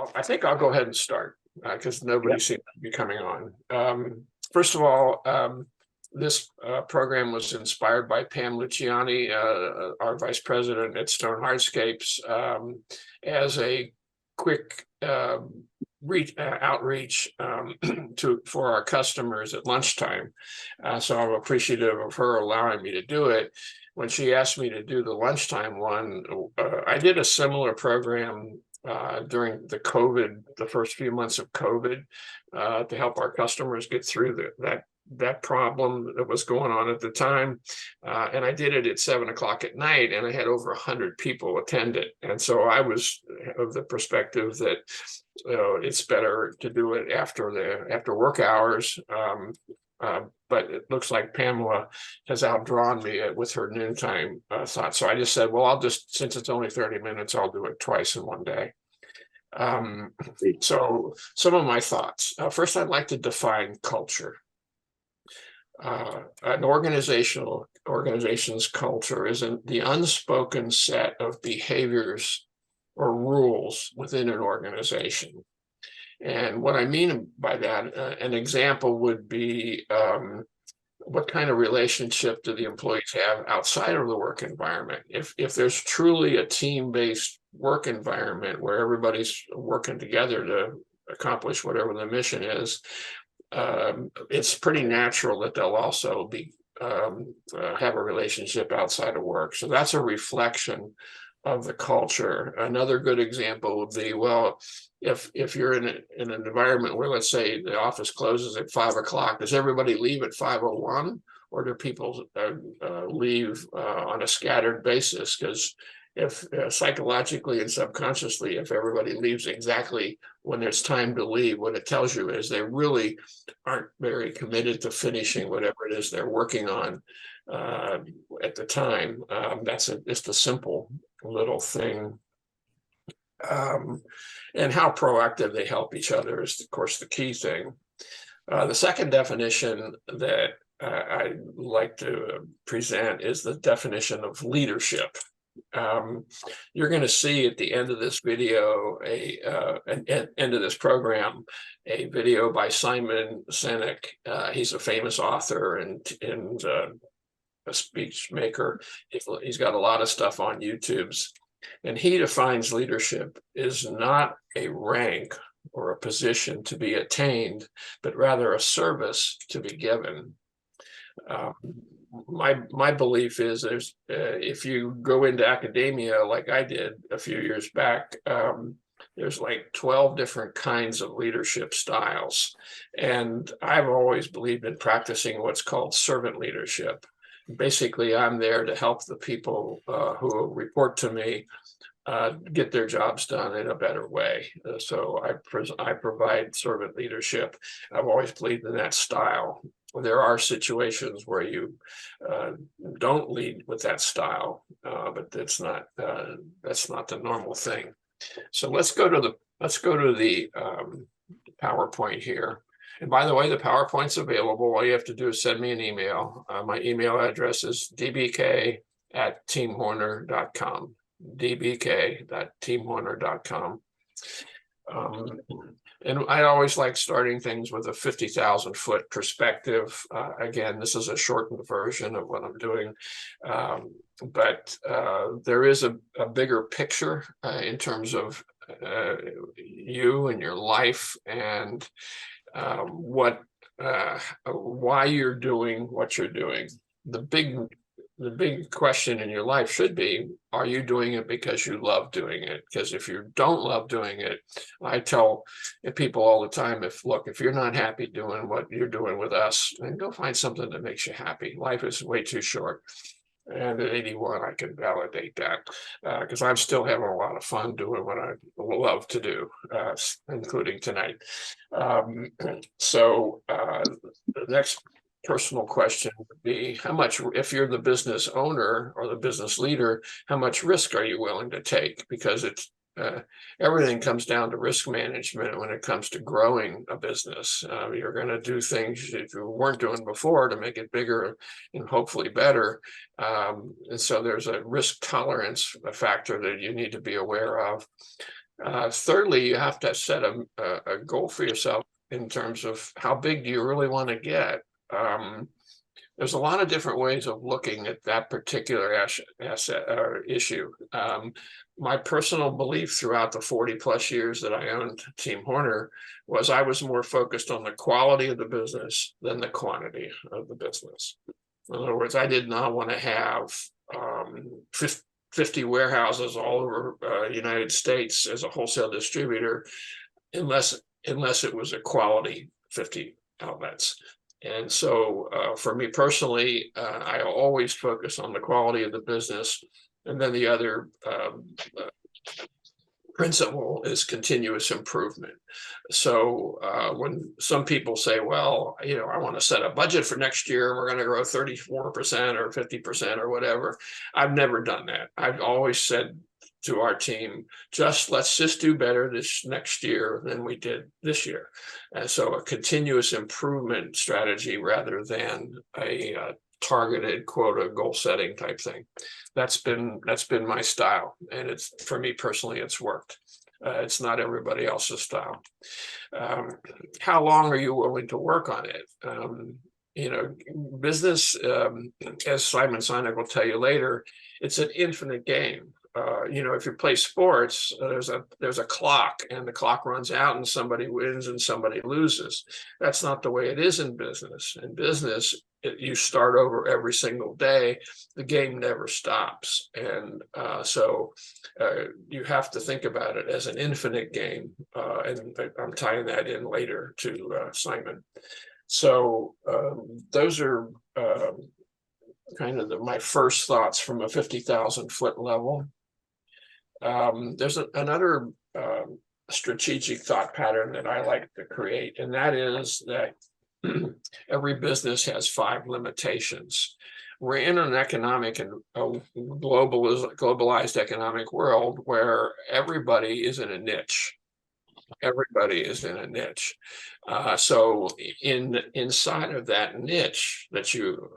Well, I think I'll go ahead and start because nobody Yeah. seems to be coming on. First of all, this program was inspired by Pam Luciani, our vice president at Stone Hardscapes, as a quick outreach for our customers at lunchtime. So I'm appreciative of her allowing me to do it. When she asked me to do the lunchtime one, I did a similar program during the first few months of COVID, to help our customers get through that problem that was going on at the time. And I did it at 7 o'clock at night, and I had over 100 people attend it. And so I was of the perspective that it's better to do it after work hours. But it looks like Pamela has outdrawn me with her noontime thought. So I just said, well, since it's only 30 minutes, I'll do it twice in one day. So some of my thoughts. First, I'd like to define culture. An organization's culture is the unspoken set of behaviors or rules within an organization. And what I mean by that, an example would be what kind of relationship do the employees have outside of the work environment? If there's truly a team-based work environment where everybody's working together to accomplish whatever the mission is, it's pretty natural that they'll also be have a relationship outside of work. So that's a reflection of the culture. Another good example would be, well, if you're in an environment where, let's say, the office closes at 5 o'clock, does everybody leave at 5:01, or do people leave on a scattered basis? Because if psychologically and subconsciously, if everybody leaves exactly when it's time to leave, what it tells you is they really aren't very committed to finishing whatever it is they're working on at the time. That's just a simple little thing. And how proactive they help each other is, of course, the key thing. The second definition that I'd like to present is the definition of leadership. You're going to see at the end of this video, end of this program, a video by Simon Sinek. He's a famous author and a speech maker. He's got a lot of stuff on YouTube's. And he defines leadership is not a rank or a position to be attained, but rather a service to be given. My belief is if you go into academia like I did a few years back, there's like 12 different kinds of leadership styles. And I've always believed in practicing what's called servant leadership. Basically, I'm there to help the people who report to me get their jobs done in a better way. So I provide servant leadership. I've always believed in that style. There are situations where you don't lead with that style, but that's not the normal thing. So let's go to the PowerPoint here. And by the way, the PowerPoint's available. All you have to do is send me an email. My email address is dbk@teamhorner.com. dbk.teamhorner.com. And I always like starting things with a 50,000-foot perspective. Again, this is a shortened version of what I'm doing. But there is a bigger picture in terms of you and your life and why you're doing what you're doing. The big question in your life should be, are you doing it because you love doing it? Because if you don't love doing it, I tell people all the time, if you're not happy doing what you're doing with us, then go find something that makes you happy. Life is way too short. And at 81, I can validate that because I'm still having a lot of fun doing what I love to do, including tonight. So the next personal question would be, how much, if you're the business owner or the business leader, how much risk are you willing to take? Because it's everything comes down to risk management when it comes to growing a business. You're going to do things that you weren't doing before to make it bigger and hopefully better. And so there's a risk tolerance factor that you need to be aware of. Thirdly, you have to set a goal for yourself in terms of how big do you really want to get. There's a lot of different ways of looking at that particular asset or issue. My personal belief throughout the 40 plus years that I owned Team Horner was I was more focused on the quality of the business than the quantity of the business. In other words, I did not want to have 50 warehouses all over United States as a wholesale distributor unless it was a quality 50 outlets. And so for me personally, I always focus on the quality of the business. And then the other principle is continuous improvement. So when some people say, well, I want to set a budget for next year, we're going to grow 34% or 50% or whatever. I've never done that. I've always said to our team, let's just do better this next year than we did this year. And so a continuous improvement strategy rather than a targeted quota goal setting type thing. That's been my style, and it's, for me personally, it's worked. It's not everybody else's style. How long are you willing to work on it? Business, as Simon Sinek will tell you later, it's an infinite game. If you play sports, there's a clock, and the clock runs out and somebody wins and somebody loses. That's not the way it is in business. In business, you start over every single day. The game never stops. And so you have to think about it as an infinite game. And I'm tying that in later to Simon. So those are kind of my first thoughts from a 50,000 foot level. There's another strategic thought pattern that I like to create, and that is that every business has 5 limitations. We're in an economic and globalized economic world where everybody is in a niche. Everybody is in a niche. So inside of that niche that you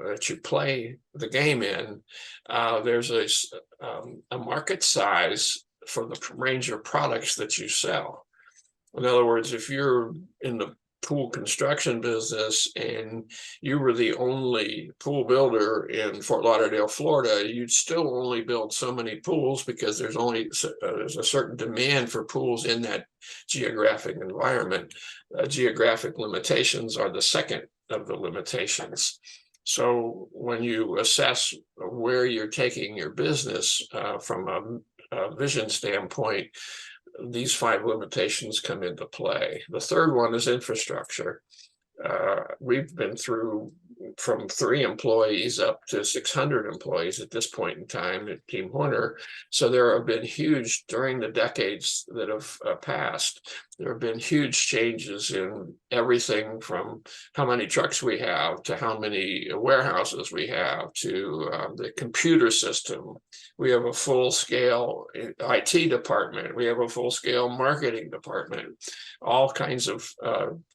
play the game in, there's a market size for the range of products that you sell. In other words, if you're in the pool construction business and you were the only pool builder in Fort Lauderdale, Florida, you'd still only build so many pools because there's a certain demand for pools in that geographic environment. Geographic limitations are the second of the limitations. So when you assess where you're taking your business from a vision standpoint, these 5 limitations come into play. The third one is infrastructure. We've been through from 3 employees up to 600 employees at this point in time at Team Horner. So there have been huge, during the decades that have passed, there have been huge changes in everything from how many trucks we have to how many warehouses we have to the computer system. We have a full-scale IT department. We have a full-scale marketing department. All kinds of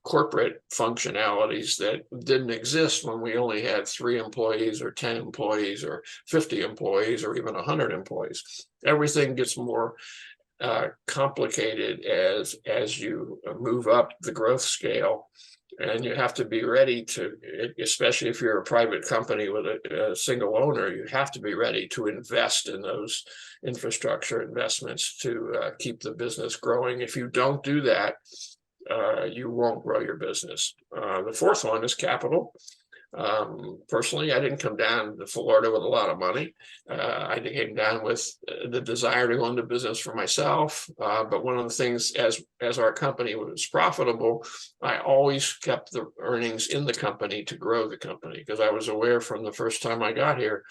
corporate functionalities that didn't exist when we only had 3 employees or 10 employees or 50 employees or even 100 employees. Everything gets more complicated as you move up the growth scale. And you have to be ready to, especially if you're a private company with a single owner, you have to be ready to invest in those infrastructure investments to keep the business growing. If you don't do that, you won't grow your business. The fourth one is capital. Personally, I didn't come down to Florida with a lot of money. I came down with the desire to go into business for myself. But one of the things, as our company was profitable, I always kept the earnings in the company to grow the company, because I was aware from the first time I got here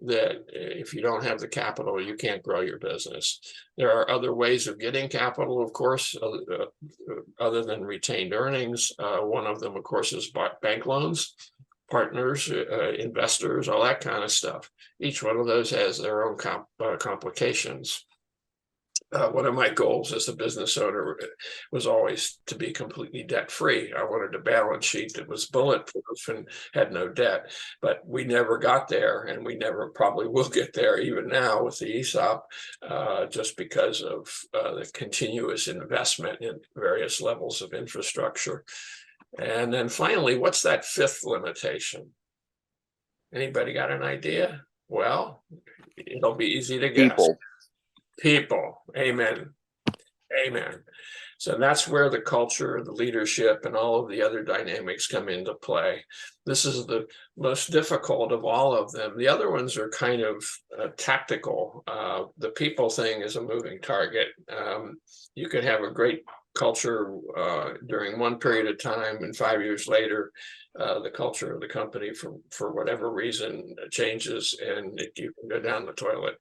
that if you don't have the capital, you can't grow your business. There are other ways of getting capital, of course, other than retained earnings. One of them, of course, is bank loans, partners, investors, all that kind of stuff. Each one of those has their own complications. one of my goals as a business owner was always to be completely debt-free. I wanted a balance sheet that was bulletproof and had no debt, but we never got there, and we never probably will get there even now with the ESOP, just because of the continuous investment in various levels of infrastructure. And then finally, what's that fifth limitation? Anybody got an idea? Well, it'll be easy to guess. People. People. Amen. Amen. So that's where the culture, the leadership, and all of the other dynamics come into play. This is the most difficult of all of them. The other ones are kind of tactical. The people thing is a moving target. You could have a great culture during one period of time, and 5 years later, the culture of the company, for whatever reason, changes, and you can go down the toilet.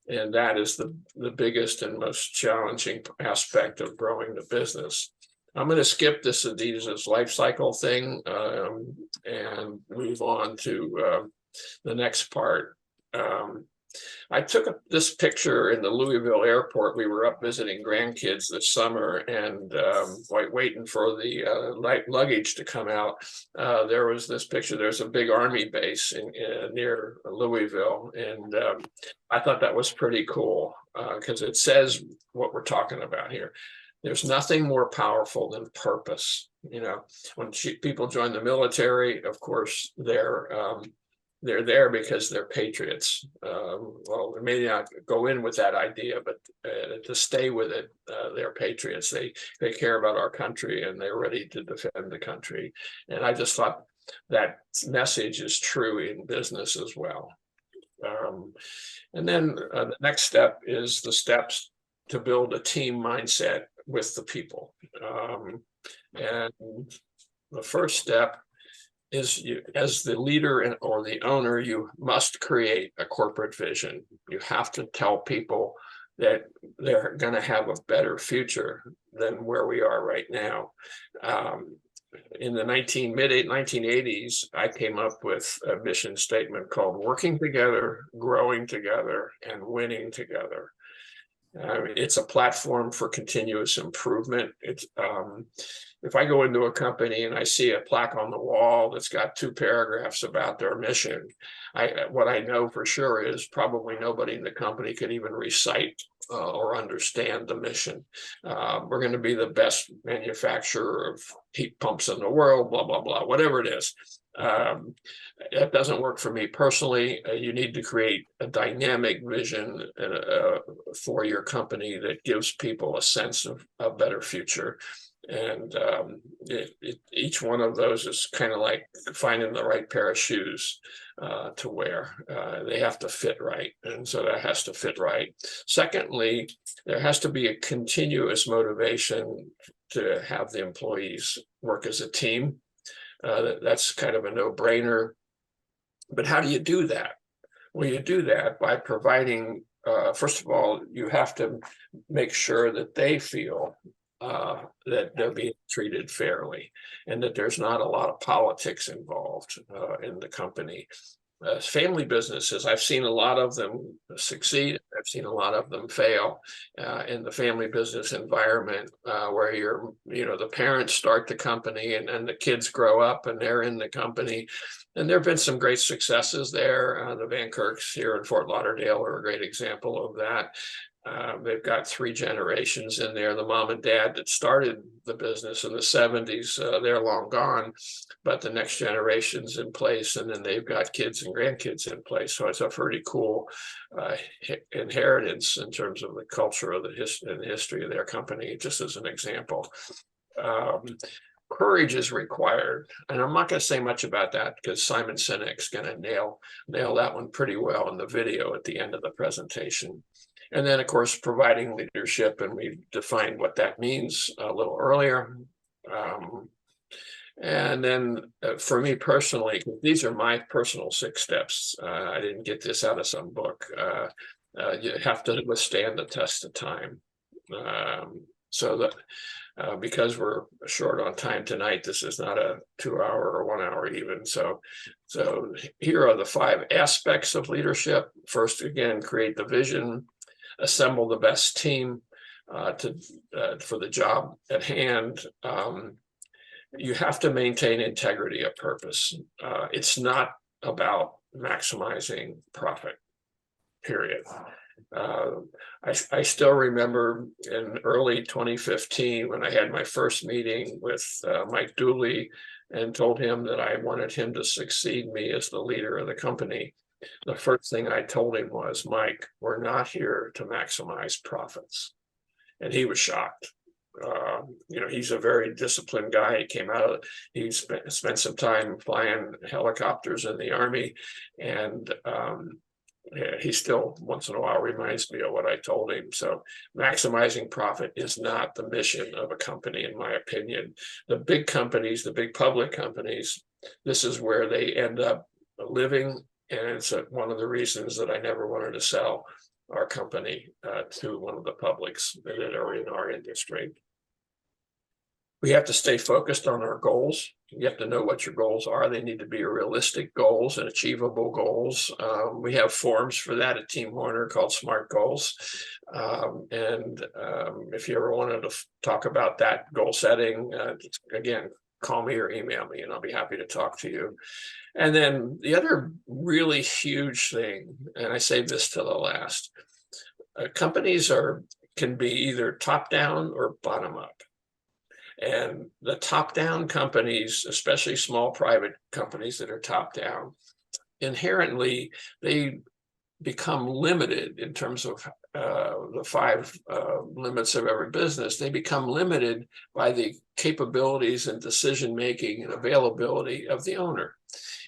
And that is the biggest and most challenging aspect of growing the business. I'm going to skip this Adidas life cycle thing and move on to the next part. I took this picture in the Louisville airport. We were up visiting grandkids this summer, and waiting for the luggage to come out. There was this picture. There's a big army base near Louisville, and I thought that was pretty cool because it says what we're talking about here. There's nothing more powerful than purpose. You know, when people join the military, of course, they're there because they're patriots. Well, they may not go in with that idea, but to stay with it, they're patriots. They care about our country, and they're ready to defend the country. And I just thought that message is true in business as well. And then the next step is the steps to build a team mindset with the people. And the first step is, you, as the leader or the owner, you must create a corporate vision. You have to tell people that they're going to have a better future than where we are right now. In the mid-1980s, I came up with a mission statement called "Working Together, Growing Together, and Winning Together." It's a platform for continuous improvement. It's if I go into a company and I see a plaque on the wall that's got 2 paragraphs about their mission, what I know for sure is probably nobody in the company could even recite or understand the mission. We're going to be the best manufacturer of heat pumps in the world, blah, blah, blah, whatever it is. That doesn't work for me personally. You need to create a dynamic vision for your company that gives people a sense of a better future. And each one of those is kind of like finding the right pair of shoes to wear. They have to fit right. And so that has to fit right. Secondly, there has to be a continuous motivation to have the employees work as a team. That's kind of a no-brainer. But how do you do that? Well, you do that by providing, first of all, you have to make sure that they feel that they're being treated fairly, and that there's not a lot of politics involved in the company. Family businesses, I've seen a lot of them succeed. I've seen a lot of them fail in the family business environment, where the parents start the company, and the kids grow up and they're in the company. And there have been some great successes there. The Van Kirks here in Fort Lauderdale are a great example of that. They've got 3 generations in there. The mom and dad that started the business in the 70s, they're long gone, but the next generation's in place, and then they've got kids and grandkids in place. So it's a pretty cool inheritance in terms of the culture of the history of their company, just as an example. Courage is required, and I'm not going to say much about that because Simon Sinek's going to nail that one pretty well in the video at the end of the presentation. And then, of course, providing leadership, and we defined what that means a little earlier. And then for me personally, these are my personal 6 steps. I didn't get this out of some book. You have to withstand the test of time. So that because we're short on time tonight, this is not a 2-hour or 1 hour even. So here are the 5 aspects of leadership. First, again, create the vision, assemble the best team, for the job at hand, you have to maintain integrity of purpose. It's not about maximizing profit, period. I still remember in early 2015 when I had my first meeting with Mike Dooley and told him that I wanted him to succeed me as the leader of the company. The first thing I told him was, Mike, we're not here to maximize profits. And he was shocked. He's a very disciplined guy. He came out of, he spent some time flying helicopters in the Army, and he still once in a while reminds me of what I told him. So maximizing profit is not the mission of a company, in my opinion. The big companies, the big public companies, this is where they end up living. And it's one of the reasons that I never wanted to sell our company to one of the publics that are in our industry. We have to stay focused on our goals. You have to know what your goals are. They need to be realistic goals and achievable goals. We have forms for that at Team Horner called SMART Goals. If you ever wanted to talk about that goal setting, again, call me or email me and I'll be happy to talk to you. And then the other really huge thing, and I save this to the last, companies can be either top down or bottom up. And the top-down companies, especially small private companies that are top-down, inherently, they become limited in terms of the 5 limits of every business. They become limited by the capabilities and decision-making and availability of the owner.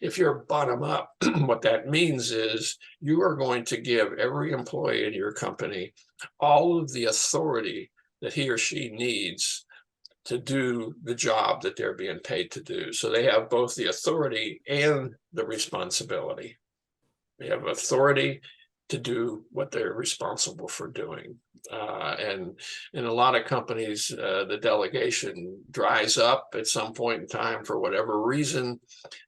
If you're bottom-up, what that means is you are going to give every employee in your company all of the authority that he or she needs to do the job that they're being paid to do. So they have both the authority and the responsibility. They have authority to do what they're responsible for doing. And in a lot of companies, the delegation dries up at some point in time for whatever reason.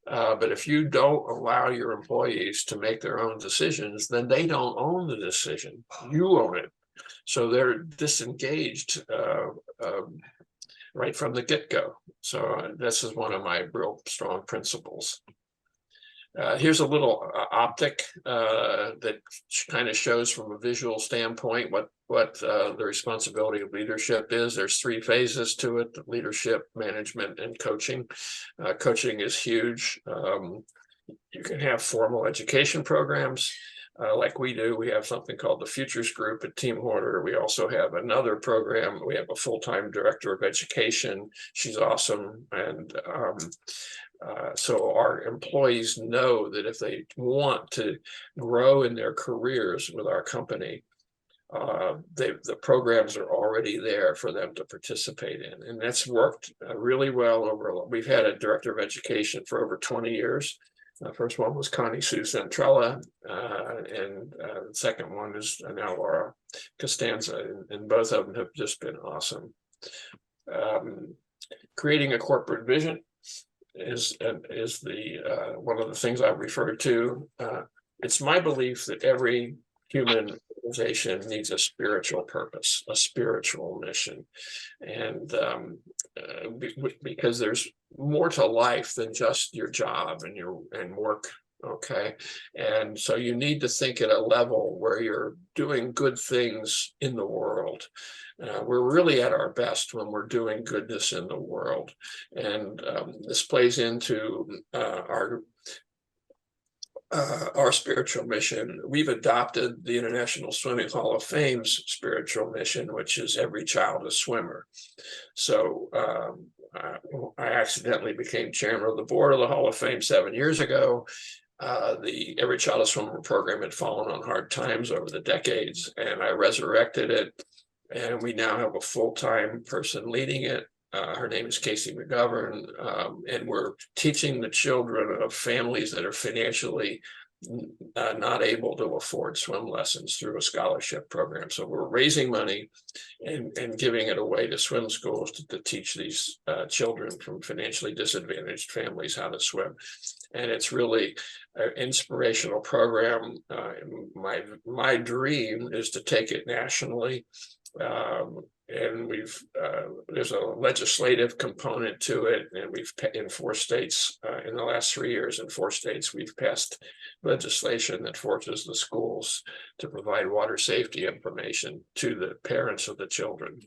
But if you don't allow your employees to make their own decisions, then they don't own the decision. You own it. So they're disengaged right from the get-go. So this is one of my real strong principles. Here's a little optic that kind of shows from a visual standpoint what the responsibility of leadership is. There's 3 phases to it: leadership, management, and coaching. Coaching is huge. You can have formal education programs. Like we do. We have something called the Futures Group at Team Horner. We also have another program. We have a full-time director of education. She's awesome. And so our employees know that if they want to grow in their careers with our company, the programs are already there for them to participate in. And that's worked really well we've had a director of education for over 20 years. The first one was Connie Sue Centrella, and the second one is now Laura Costanza, and both of them have just been awesome. Creating a corporate vision is the one of the things I've referred to. It's my belief that every human organization needs a spiritual purpose, a spiritual mission, and because there's more to life than just your job and work. Okay, and so you need to think at a level where you're doing good things in the world. We're really at our best when we're doing goodness in the world, and this plays into our spiritual mission. We've adopted the International Swimming Hall of Fame's spiritual mission, which is every child a swimmer. So I accidentally became chairman of the board of the Hall of Fame 7 years ago. The Every Child a Swimmer program had fallen on hard times over the decades, and I resurrected it. And we now have a full-time person leading it. Her name is Casey McGovern, and we're teaching the children of families that are financially not able to afford swim lessons through a scholarship program. So we're raising money and giving it away to swim schools to teach these children from financially disadvantaged families how to swim. And it's really an inspirational program. My dream is to take it nationally and there's a legislative component to it, and in 4 states, in the last 3 years, in 4 states, we've passed legislation that forces the schools to provide water safety information to the parents of the children.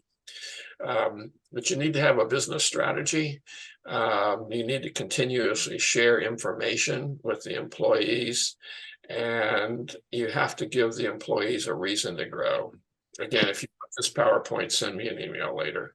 But you need to have a business strategy. You need to continuously share information with the employees, and you have to give the employees a reason to grow. Again, if you want this PowerPoint, send me an email later.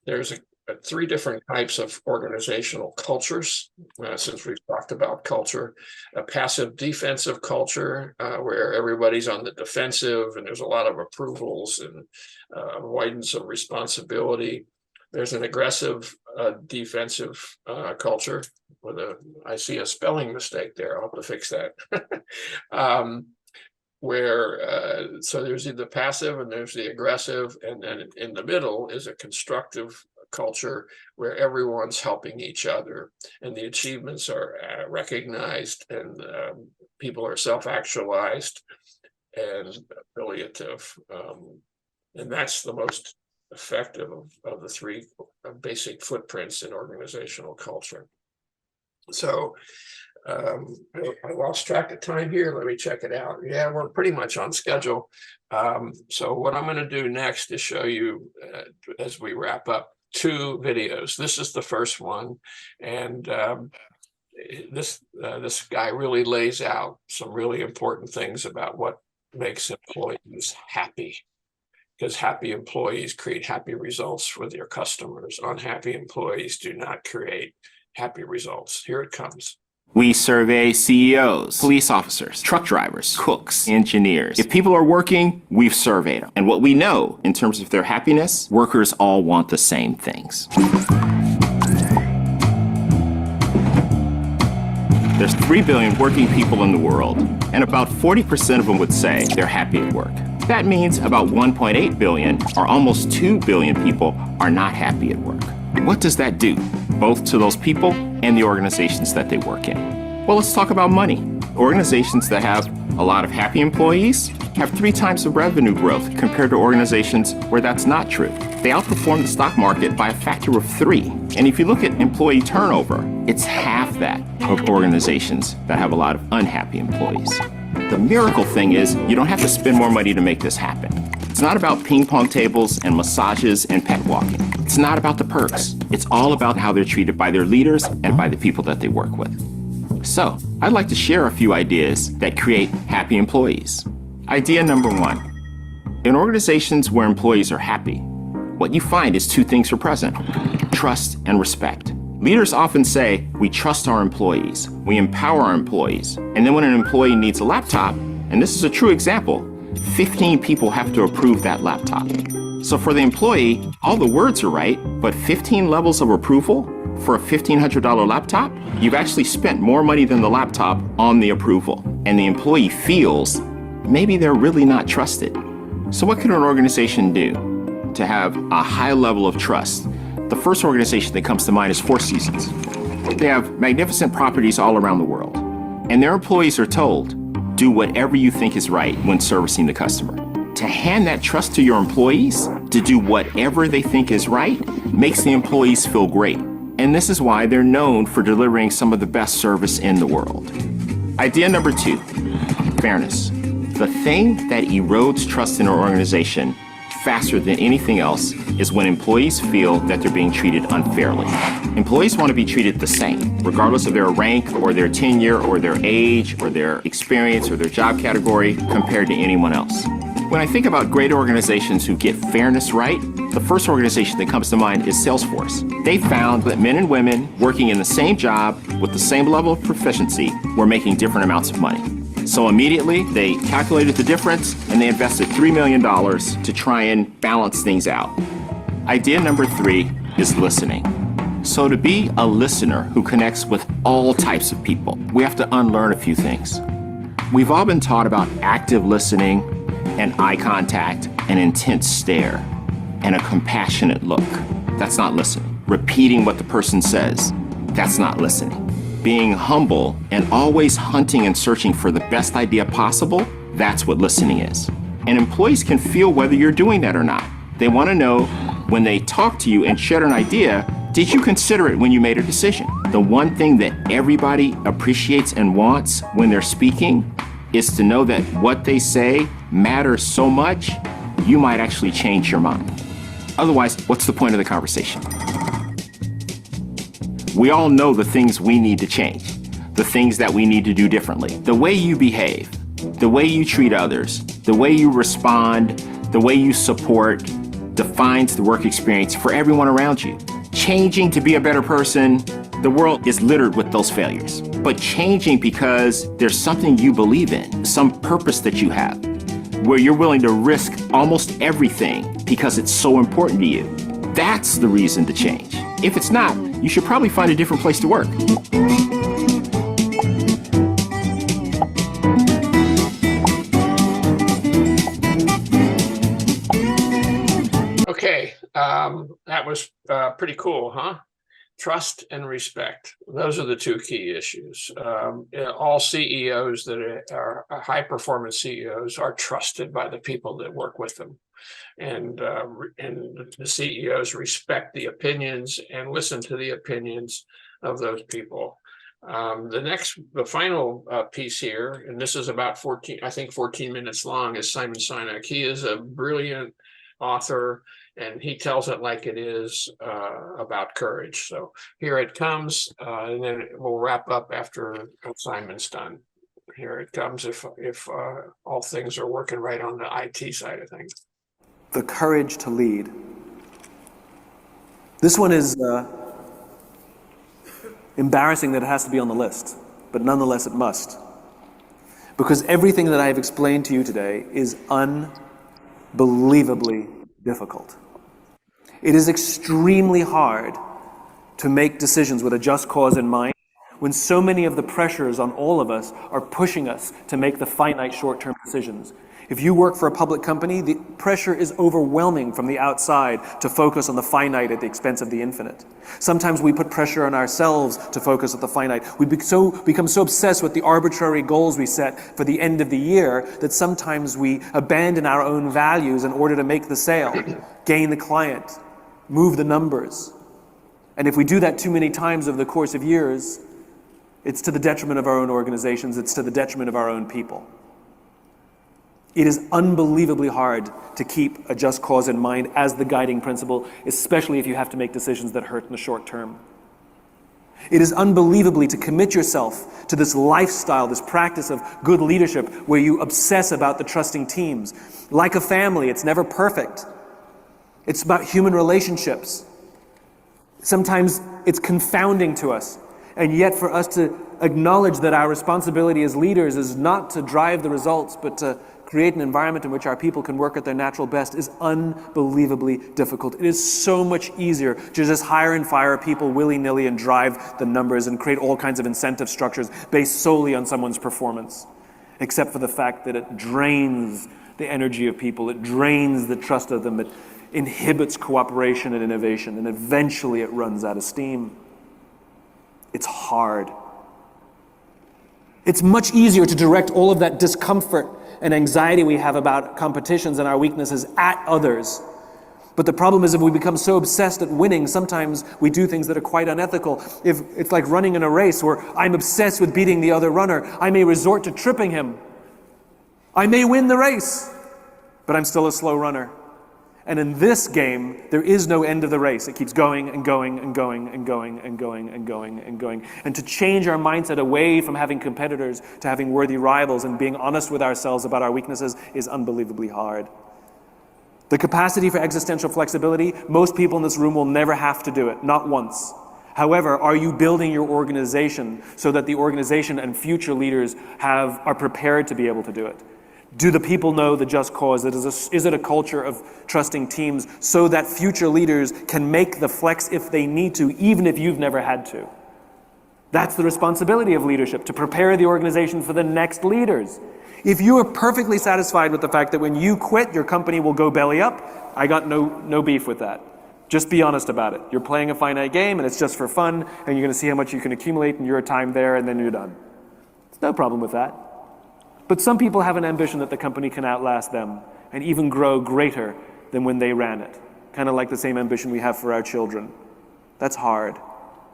There's 3 different types of organizational cultures, since we've talked about culture. A passive defensive culture, where everybody's on the defensive and there's a lot of approvals and avoidance of responsibility. There's an aggressive defensive culture I see a spelling mistake there. I'll have to fix that. So there's the passive and there's the aggressive, and then in the middle is a constructive culture where everyone's helping each other and the achievements are recognized, and people are self-actualized and affiliative. And that's the most effective of the 3 basic footprints in organizational culture. So I lost track of time here. Let me check it out. Yeah, we're pretty much on schedule. So what I'm going to do next is show you, as we wrap up, 2 videos. This is the first one, and this guy really lays out some really important things about what makes employees happy, because happy employees create happy results for their customers. Unhappy employees do not create happy results. Here it comes. We survey CEOs, police officers, truck drivers, cooks, engineers. If people are working, we've surveyed them. And what we know in terms of their happiness, workers all want the same things. There's 3 billion working people in the world, and about 40% of them would say they're happy at work. That means about 1.8 billion, or almost 2 billion people, are not happy at work. What does that do, both to those people and the organizations that they work in? Well, let's talk about money. Organizations that have a lot of happy employees have 3 times the revenue growth compared to organizations where that's not true. They outperform the stock market by a factor of 3. And if you look at employee turnover, it's half that of organizations that have a lot of unhappy employees. The miracle thing is you don't have to spend more money to make this happen. It's not about ping pong tables and massages and pet walking. It's not about the perks. It's all about how they're treated by their leaders and by the people that they work with. So, I'd like to share a few ideas that create happy employees. Idea number 1. In organizations where employees are happy, what you find is 2 things are present: trust and respect. Leaders often say, we trust our employees, we empower our employees, and then when an employee needs a laptop, and this is a true example, 15 people have to approve that laptop. So for the employee, all the words are right, but 15 levels of approval for a $1,500 laptop? You've actually spent more money than the laptop on the approval, and the employee feels maybe they're really not trusted. So what can an organization do to have a high level of trust? The first organization that comes to mind is Four Seasons. They have magnificent properties all around the world, and their employees are told, do whatever you think is right when servicing the customer. To hand that trust to your employees, to do whatever they think is right, makes the employees feel great. And this is why they're known for delivering some of the best service in the world. Idea number 2, fairness. The thing that erodes trust in our organization faster than anything else is when employees feel that they're being treated unfairly. Employees want to be treated the same, regardless of their rank or their tenure or their age or their experience or their job category compared to anyone else. When I think about great organizations who get fairness right, the first organization that comes to mind is Salesforce. They found that men and women working in the same job with the same level of proficiency were making different amounts of money. So immediately, they calculated the difference and they invested $3 million to try and balance things out. Idea number 3 is listening. So to be a listener who connects with all types of people, we have to unlearn a few things. We've all been taught about active listening and eye contact, an intense stare, and a compassionate look. That's not listening. Repeating what the person says, that's not listening. Being humble and always hunting and searching for the best idea possible, that's what listening is. And employees can feel whether you're doing that or not. They want to know when they talk to you and share an idea, did you consider it when you made a decision? The one thing that everybody appreciates and wants when they're speaking is to know that what they say matters so much, you might actually change your mind. Otherwise, what's the point of the conversation? We all know the things we need to change, the things that we need to do differently. The way you behave, the way you treat others, the way you respond, the way you support defines the work experience for everyone around you. Changing to be a better person, the world is littered with those failures. But changing because there's something you believe in, some purpose that you have, where you're willing to risk almost everything because it's so important to you. That's the reason to change. If it's not, you should probably find a different place to work. Okay, that was pretty cool, huh? Trust and respect. Those are the two key issues. All CEOs that are high-performance CEOs are trusted by the people that work with them. And the CEOs respect the opinions and listen to the opinions of those people. The final piece here, and this is about 14 minutes long, is Simon Sinek. He is a brilliant author, and he tells it like it is about courage. So here it comes, and then we'll wrap up after Simon's done. Here it comes if all things are working right on the IT side of things. The courage to lead. This one is embarrassing that it has to be on the list, but nonetheless it must. Because everything that I have explained to you today is unbelievably difficult. It is extremely hard to make decisions with a just cause in mind when so many of the pressures on all of us are pushing us to make the finite short-term decisions. If you work for a public company, the pressure is overwhelming from the outside to focus on the finite at the expense of the infinite. Sometimes we put pressure on ourselves to focus on the finite. We become so obsessed with the arbitrary goals we set for the end of the year that sometimes we abandon our own values in order to make the sale, gain the client, move the numbers. And if we do that too many times over the course of years, it's to the detriment of our own organizations, it's to the detriment of our own people. It is unbelievably hard to keep a just cause in mind as the guiding principle, especially if you have to make decisions that hurt in the short term. It is unbelievably to commit yourself to this lifestyle, this practice of good leadership where you obsess about the trusting teams. Like a family, it's never perfect. It's about human relationships. Sometimes it's confounding to us. And yet for us to acknowledge that our responsibility as leaders is not to drive the results, but to create an environment in which our people can work at their natural best is unbelievably difficult. It is so much easier to just hire and fire people willy-nilly and drive the numbers and create all kinds of incentive structures based solely on someone's performance, except for the fact that it drains the energy of people, it drains the trust of them, it inhibits cooperation and innovation, and eventually it runs out of steam. It's hard. It's much easier to direct all of that discomfort and anxiety we have about competitions and our weaknesses at others. But the problem is if we become so obsessed at winning, sometimes we do things that are quite unethical. If it's like running in a race where I'm obsessed with beating the other runner, I may resort to tripping him. I may win the race, but I'm still a slow runner. And in this game, there is no end of the race. It keeps going and going and going and going and going and going and going. And to change our mindset away from having competitors to having worthy rivals and being honest with ourselves about our weaknesses is unbelievably hard. The capacity for existential flexibility, most people in this room will never have to do it, not once. However, are you building your organization so that the organization and future leaders are prepared to be able to do it? Do the people know the just cause? Is it a culture of trusting teams so that future leaders can make the flex if they need to, even if you've never had to? That's the responsibility of leadership, to prepare the organization for the next leaders. If you are perfectly satisfied with the fact that when you quit, your company will go belly up, I got no beef with that. Just be honest about it. You're playing a finite game and it's just for fun, and you're going to see how much you can accumulate in your time there, and then you're done. There's no problem with that. But some people have an ambition that the company can outlast them. and even grow greater than when they ran it. Kind of like the same ambition we have for our children. That's hard.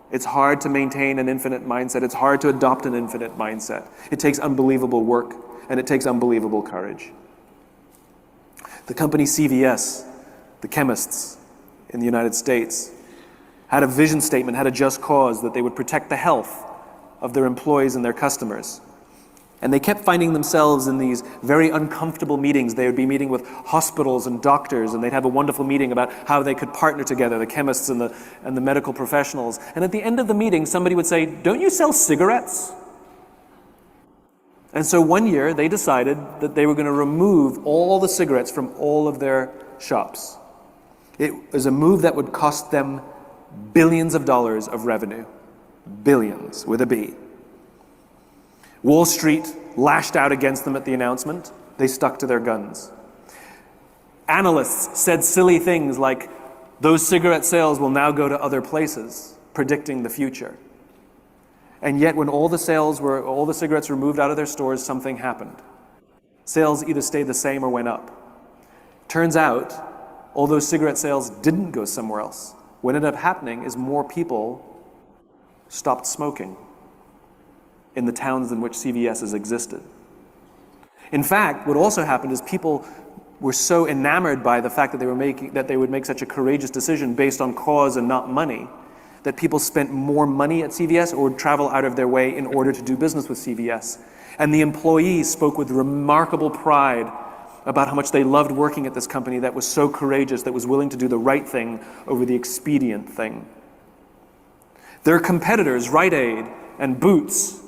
It's hard to maintain an infinite mindset. It's hard to adopt an infinite mindset. It takes unbelievable work, and it takes unbelievable courage. The company CVS, the chemists in the United States, had a vision statement, had a just cause that they would protect the health of their employees and their customers. And they kept finding themselves in these very uncomfortable meetings. They would be meeting with hospitals and doctors, and they'd have a wonderful meeting about how they could partner together, the chemists and the medical professionals. And at the end of the meeting, somebody would say, "Don't you sell cigarettes?" And so one year, they decided that they were going to remove all the cigarettes from all of their shops. It was a move that would cost them billions of dollars of revenue. Billions, with a B. Wall Street lashed out against them at the announcement. They stuck to their guns. Analysts said silly things like, those cigarette sales will now go to other places, predicting the future. And yet when all the cigarettes were moved out of their stores, something happened. Sales either stayed the same or went up. Turns out, all those cigarette sales didn't go somewhere else. What ended up happening is more people stopped smoking in the towns in which CVS's existed. In fact, what also happened is people were so enamored by the fact that they would make such a courageous decision based on cause and not money, that people spent more money at CVS or would travel out of their way in order to do business with CVS. And the employees spoke with remarkable pride about how much they loved working at this company that was so courageous, that was willing to do the right thing over the expedient thing. Their competitors, Rite Aid and Boots,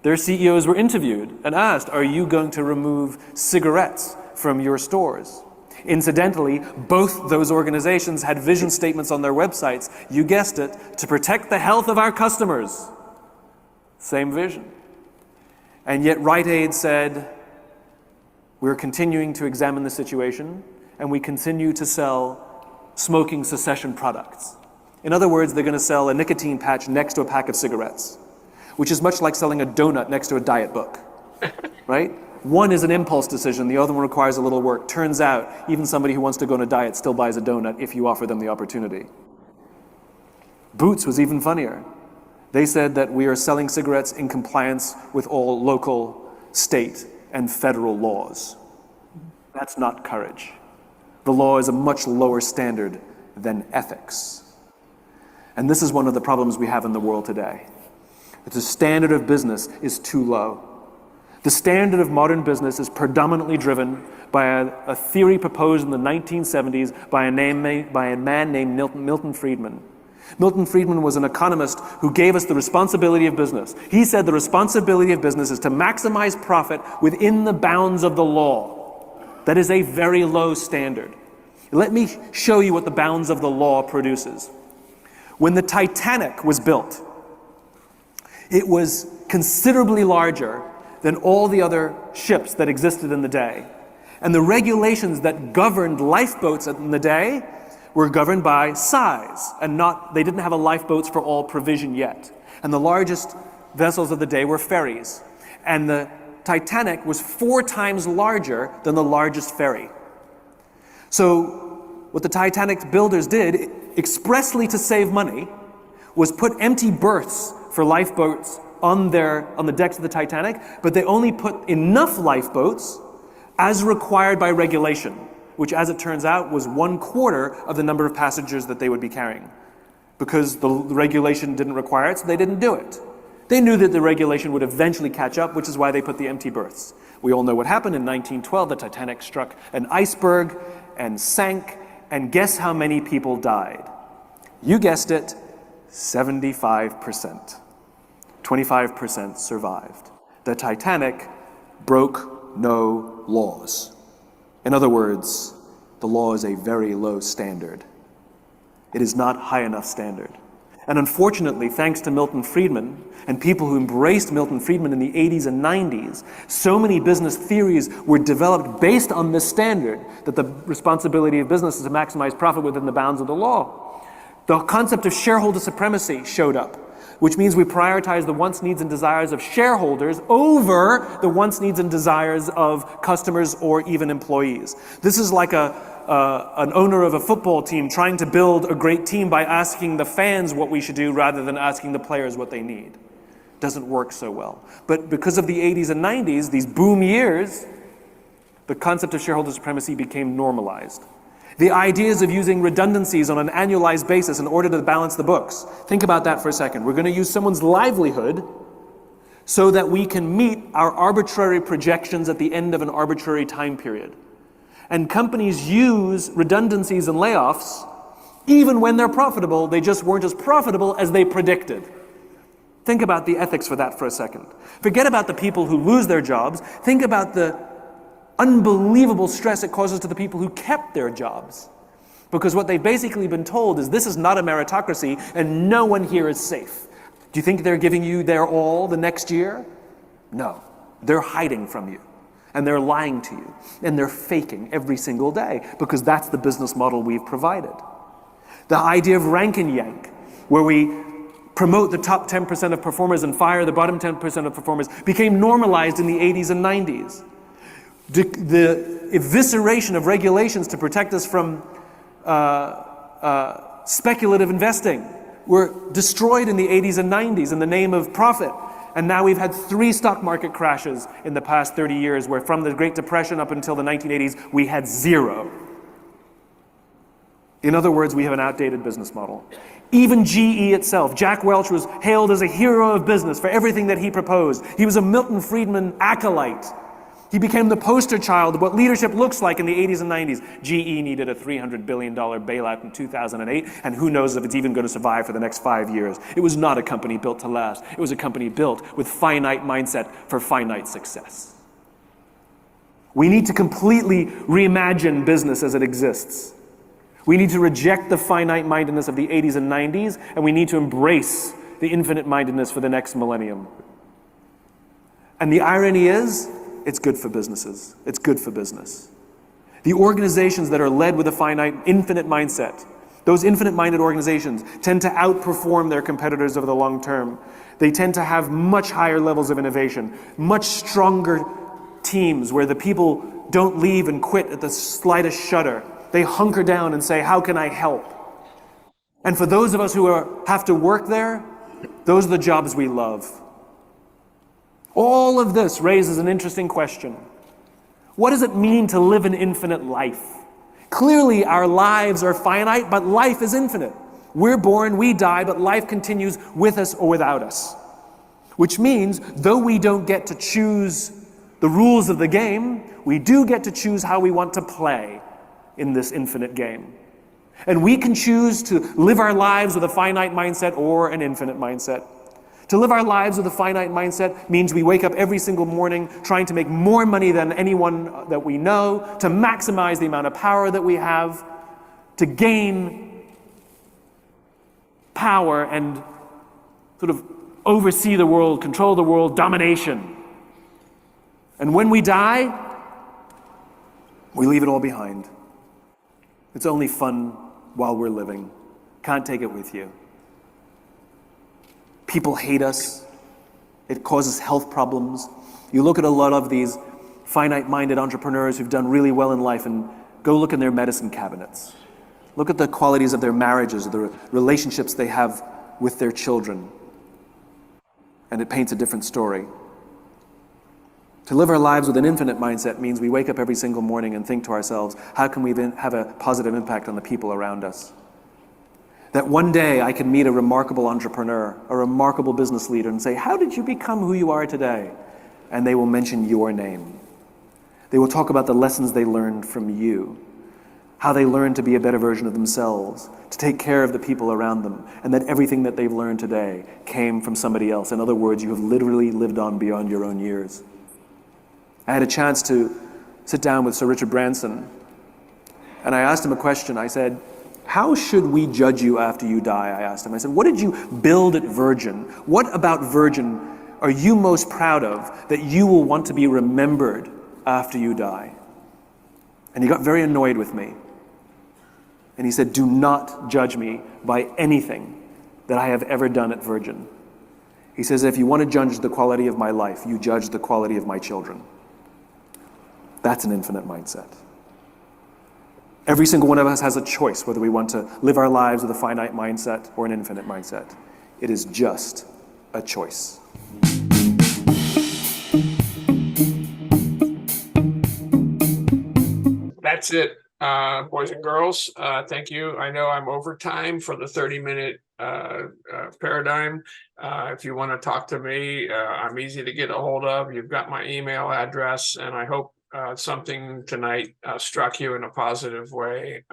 their CEOs were interviewed and asked, "Are you going to remove cigarettes from your stores?" Incidentally, both those organizations had vision statements on their websites, you guessed it, to protect the health of our customers. Same vision. And yet Rite Aid said, "We're continuing to examine the situation, and we continue to sell smoking cessation products." In other words, they're going to sell a nicotine patch next to a pack of cigarettes, which is much like selling a donut next to a diet book, right? One is an impulse decision, the other one requires a little work. Turns out, even somebody who wants to go on a diet still buys a donut if you offer them the opportunity. Boots was even funnier. They said that we are selling cigarettes in compliance with all local, state, and federal laws. That's not courage. The law is a much lower standard than ethics. And this is one of the problems we have in the world today. The standard of business is too low. The standard of modern business is predominantly driven by a theory proposed in the 1970s by a man named Milton Friedman. Milton Friedman was an economist who gave us the responsibility of business. He said the responsibility of business is to maximize profit within the bounds of the law. That is a very low standard. Let me show you what the bounds of the law produces. When the Titanic was built, it was considerably larger than all the other ships that existed in the day. And the regulations that governed lifeboats in the day were governed by size, and they didn't have a lifeboats for all provision yet. And the largest vessels of the day were ferries. And the Titanic was 4 times larger than the largest ferry. So what the Titanic builders did, expressly to save money, was put empty berths for lifeboats on the decks of the Titanic, but they only put enough lifeboats as required by regulation, which, as it turns out, was 1/4 of the number of passengers that they would be carrying. Because the regulation didn't require it, so they didn't do it. They knew that the regulation would eventually catch up, which is why they put the empty berths. We all know what happened in 1912. The Titanic struck an iceberg and sank, and guess how many people died? You guessed it, 75%. 25% survived. The Titanic broke no laws. In other words, the law is a very low standard. It is not high enough standard. And unfortunately, thanks to Milton Friedman and people who embraced Milton Friedman in the 80s and 90s, so many business theories were developed based on this standard, that the responsibility of business is to maximize profit within the bounds of the law. The concept of shareholder supremacy showed up. which means we prioritize the wants, needs, and desires of shareholders over the wants, needs, and desires of customers or even employees. This is like an owner of a football team trying to build a great team by asking the fans what we should do rather than asking the players what they need. Doesn't work so well. But because of the 80s and 90s, these boom years, the concept of shareholder supremacy became normalized. The ideas of using redundancies on an annualized basis in order to balance the books. Think about that for a second. We're going to use someone's livelihood so that we can meet our arbitrary projections at the end of an arbitrary time period. And companies use redundancies and layoffs even when they're profitable. They just weren't as profitable as they predicted. Think about the ethics for that for a second. Forget about the people who lose their jobs. Think about the unbelievable stress it causes to the people who kept their jobs. Because what they've basically been told is this is not a meritocracy and no one here is safe. Do you think they're giving you their all the next year? No. They're hiding from you. And they're lying to you. And they're faking every single day because that's the business model we've provided. The idea of rank and yank, where we promote the top 10% of performers and fire the bottom 10% of performers, became normalized in the 80s and 90s. The evisceration of regulations to protect us from speculative investing were destroyed in the 80s and 90s in the name of profit. And now we've had 3 stock market crashes in the past 30 years, where from the Great Depression up until the 1980s, we had 0. In other words, we have an outdated business model. Even GE itself, Jack Welch was hailed as a hero of business for everything that he proposed. He was a Milton Friedman acolyte. He became the poster child of what leadership looks like in the 80s and 90s. GE needed a $300 billion bailout in 2008, and who knows if it's even going to survive for the next 5 years. It was not a company built to last. It was a company built with finite mindset for finite success. We need to completely reimagine business as it exists. We need to reject the finite mindedness of the 80s and 90s, and we need to embrace the infinite mindedness for the next millennium. And the irony is, it's good for businesses. It's good for business. The organizations that are led with a finite, infinite mindset, those infinite-minded organizations tend to outperform their competitors over the long term. They tend to have much higher levels of innovation, much stronger teams where the people don't leave and quit at the slightest shudder. They hunker down and say, how can I help? And for those of us who have to work there, those are the jobs we love. All of this raises an interesting question. What does it mean to live an infinite life? Clearly, our lives are finite, but life is infinite. We're born, we die, but life continues with us or without us. Which means, though we don't get to choose the rules of the game, we do get to choose how we want to play in this infinite game. And we can choose to live our lives with a finite mindset or an infinite mindset. To live our lives with a finite mindset means we wake up every single morning trying to make more money than anyone that we know, to maximize the amount of power that we have, to gain power and sort of oversee the world, control the world, domination. And when we die, we leave it all behind. It's only fun while we're living. Can't take it with you. People hate us. It causes health problems. You look at a lot of these finite-minded entrepreneurs who've done really well in life and go look in their medicine cabinets. Look at the qualities of their marriages, the relationships they have with their children. And it paints a different story. To live our lives with an infinite mindset means we wake up every single morning and think to ourselves, how can we have a positive impact on the people around us? That one day I can meet a remarkable entrepreneur, a remarkable business leader, and say, how did you become who you are today? And they will mention your name. They will talk about the lessons they learned from you, how they learned to be a better version of themselves, to take care of the people around them, and that everything that they've learned today came from somebody else. In other words, you have literally lived on beyond your own years. I had a chance to sit down with Sir Richard Branson, and I asked him a question. I said, how should we judge you after you die? I asked him. I said, what did you build at Virgin? What about Virgin are you most proud of that you will want to be remembered after you die? And he got very annoyed with me. And he said, do not judge me by anything that I have ever done at Virgin. He says, if you want to judge the quality of my life, you judge the quality of my children. That's an infinite mindset. Every single one of us has a choice whether we want to live our lives with a finite mindset or an infinite mindset. It is just a choice. That's it, boys and girls. Thank you. I know I'm over time for the 30-minute paradigm. If you want to talk to me, I'm easy to get a hold of. You've got my email address, and I hope something tonight struck you in a positive way.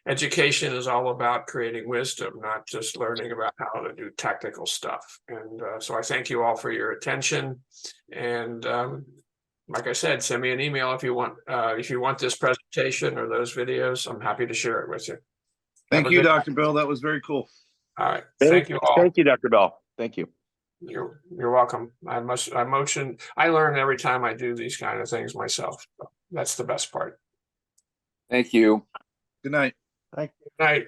Education is all about creating wisdom, not just learning about how to do technical stuff. And so I thank you all for your attention. And like I said, send me an email if you want this presentation or those videos. I'm happy to share it with you. Thank you, Dr. Bill. That was very cool. All right. Thank you all. Thank you, Dr. Bell. Thank you. You're welcome. I learn every time I do these kind of things myself. That's the best part. Thank you. Good night. Good night.